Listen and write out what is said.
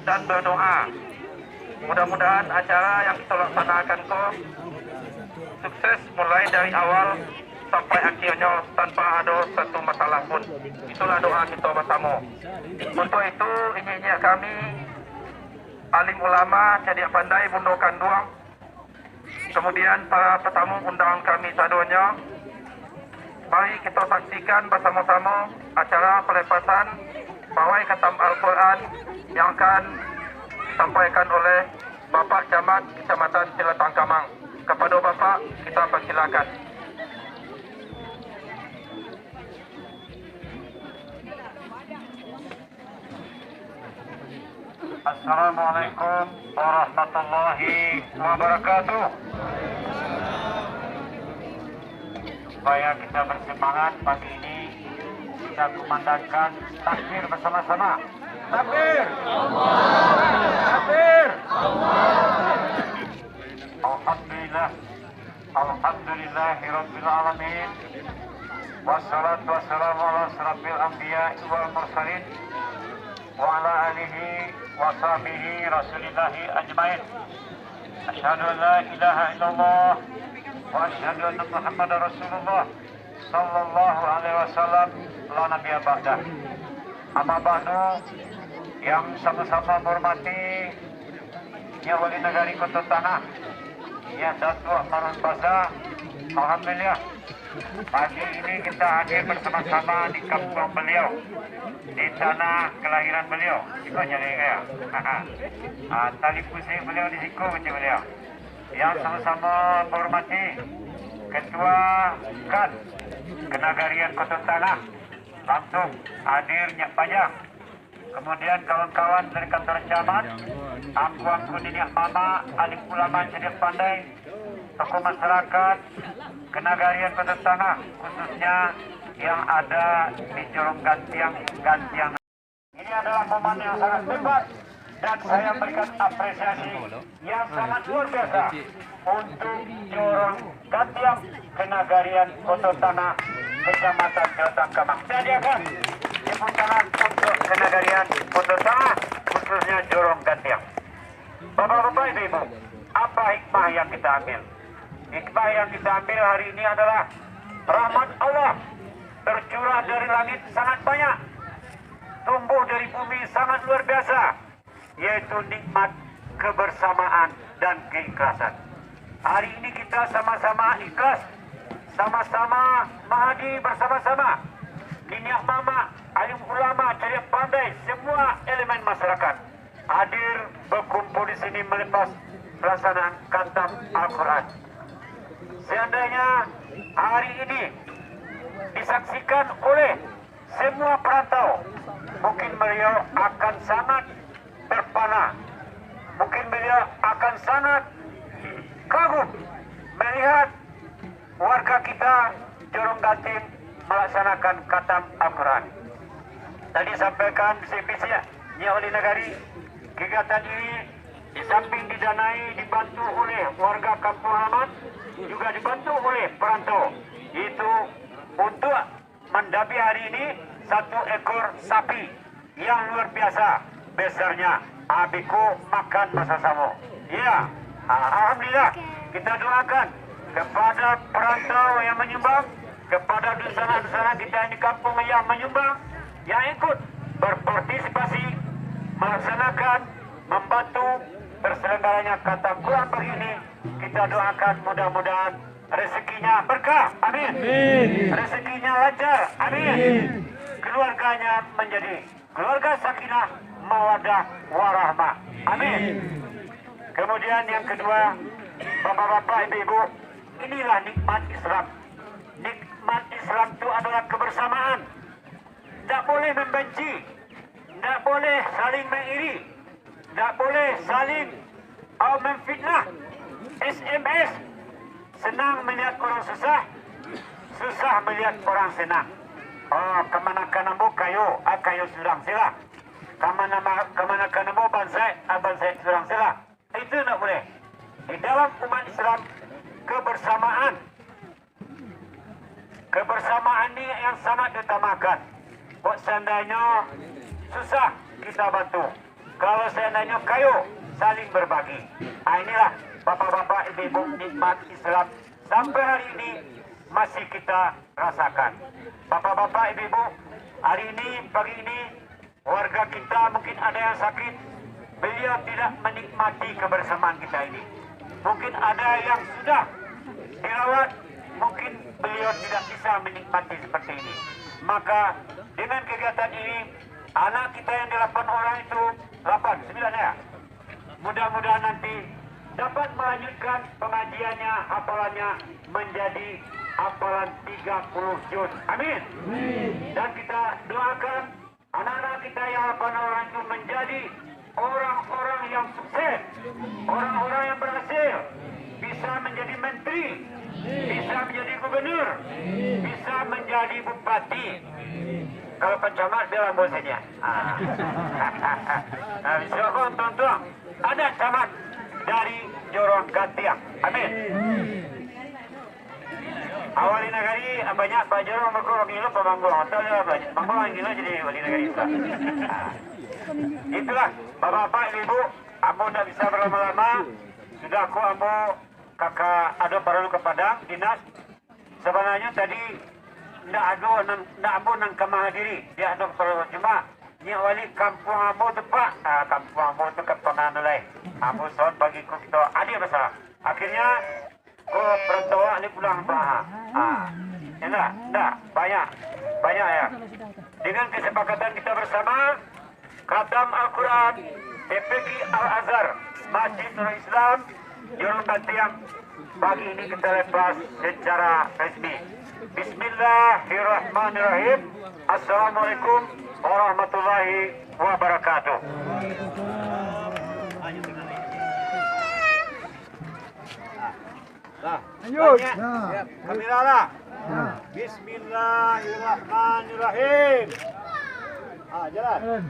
dan berdoa. Mudah-mudahan acara yang kita laksanakan itu sukses mulai dari awal sampai akhirnya tanpa ada satu masalah pun. Itulah doa kita bersama. Untuk itu ingin kami alim ulama jadi pandai bundo kanduang, kemudian para tetamu undangan kami sadonya, mari kita saksikan bersama-sama acara pelepasan pawai khatam Al-Quran yang akan disampaikan oleh Bapak Camat Kecamatan Ciletang Kamang. Kepada Bapak kita persilakan. Assalamualaikum warahmatullahi wabarakatuh. Supaya kita bersemangat pagi ini, kita kumandangkan takbir bersama-sama. Takbir! Takbir! Alhamdulillah, alhamdulillahirabbil alamin. Wassalatu wassalamu ala asyrafil anbiya wal mursalin wa ala alihi wa sahbihi rasulillahi ajmain. Asyhadu an la ilaha illallah wa asyhadu anna Muhammadar Rasulullah sallallahu alaihi wasallam la nabiyya ba'dah. Amma ba'du, yang sama-sama hormati ya wali negari Kota Tanah, ya Datuk Marun Basa. Alhamdulillah, pagi ini kita hadir bersama-sama di kampung beliau, di tanah kelahiran beliau. Ikut jadi ya. Tali pusing beliau di siku macam beliau. Yang sama-sama menghormati Ketua KAN Kenagarian Kota Tanah, langsung hadir Nyak Pajang. Kemudian kawan-kawan dari kantor camat, angku-angku Nyak Mama, alim ulama cerdik pandai, tokoh masyarakat Kenagarian Kota Tanah, khususnya yang ada di Jorong Gantiang. Ini adalah momen yang sangat hebat dan saya berikan apresiasi yang sangat luar biasa untuk Jorong Gantiang Kenagarian Kota Tanah, Kecamatan Ciletang Kamang. Saya diakan dipuntanan untuk Kenagarian Kota Tanah, khususnya Jorong Gantiang. Bapak-bapak, ibu-ibu, apa hikmah yang kita ambil? Hikmah yang kita ambil hari ini adalah rahmat Allah tercurah dari langit sangat banyak, tumbuh dari bumi sangat luar biasa, yaitu nikmat kebersamaan dan keikhlasan. Hari ini kita sama-sama ikhlas, sama-sama mahadi bersama-sama. Nyak Mama, alim ulama, cerdik pandai, semua elemen masyarakat hadir berkumpul di sini melepas pelaksanaan khatam Al-Quran. Seandainya hari ini disaksikan oleh semua perantau, mungkin beliau akan sangat terpana, mungkin beliau akan sangat kagum melihat warga kita Jorong Gantiang melaksanakan khatam Al-Quran. Tadi sampaikan CPC Nyak Wali Negari, kegiatan ini di samping didanai dibantu oleh warga kampung halaman, juga dibantu oleh perantau, yaitu untuk mendapi hari ini 1 ekor sapi yang luar biasa besarnya. Abiku makan bersama. Ya, alhamdulillah, kita doakan kepada perantau yang menyumbang, kepada dusana-dusana kita di kampung yang menyumbang, yang ikut berpartisipasi melaksanakan, membantu terselenggaranya khatam Quran pagi ini. Kita doakan mudah-mudahan rezekinya berkah, amin. Rezekinya lancar, amin. Keluarganya menjadi keluarga sakinah, mawaddah, warahmah, amin. Kemudian yang kedua, bapak-bapak, ibu-ibu, inilah nikmat Islam. Nikmat Islam itu adalah kebersamaan. Tak boleh membenci, tak boleh saling mengiri, tak boleh saling memfitnah. SMS, senang melihat orang susah, susah melihat orang senang. Oh, kemana kanamu kayu, kayu sedang sila. Kemana kanamu bansai, bansai sedang sila. Itu tak boleh. Di dalam umat Islam, kebersamaan. Kebersamaan ini yang sangat diutamakan. Kok seandainya susah, kita bantu. kalau seandainya kayu saling berbagi. Inilah bapak-bapak, ibu-ibu, nikmat Islam sampai hari ini masih kita rasakan. Bapak-bapak, ibu-ibu, hari ini, pagi ini, warga kita mungkin ada yang sakit, beliau tidak menikmati kebersamaan kita ini. Mungkin ada yang sudah dirawat, mungkin beliau tidak bisa menikmati seperti ini. Maka dengan kegiatan ini, anak kita yang 8 orang itu, 9 ya, mudah-mudahan nanti dapat melanjutkan pengajiannya, hafalannya menjadi hafalan 30 juz. Amin. Dan kita doakan anak-anak kita yang 8 orang itu menjadi orang-orang yang sukses, orang-orang yang berhasil, bisa menjadi menteri, bisa menjadi gubernur, bisa menjadi bupati. Kalau pencamat bilang bosnya. Nah, silakan tonton. Ada camat dari Jorong Gantiang. Amin. Awali negari banyak Pak Jorong berkurang gila pemanggung. Hotel ya pemanggung gila jadi wali negari. Itulah bapak-bapak, ibu, ambo tidak bisa berlama-lama. Sudah aku ambo kakak ada perlu ke Padang dinas. Sebenarnya tadi tidak ambo nang kemahadiri. Dia ada perlu cuma ni wali kampung ambo tu pak. Kampung ambo tu ke penganulai. Ambo soal bagi ku kita ada masalah. Akhirnya ku perantauan ni pulang bah. Enggak banyak ya. Dengan kesepakatan kita bersama, Khatam Al-Quran, PPK Al-Azhar, Masjid Nurul Islam, Jorong Gantiang, pagi ini kita lepas secara resmi. Bismillahirrahmanirrahim. Assalamualaikum warahmatullahi wabarakatuh. Lanjut. Kamera lah. Bismillahirrahmanirrahim. Jalan.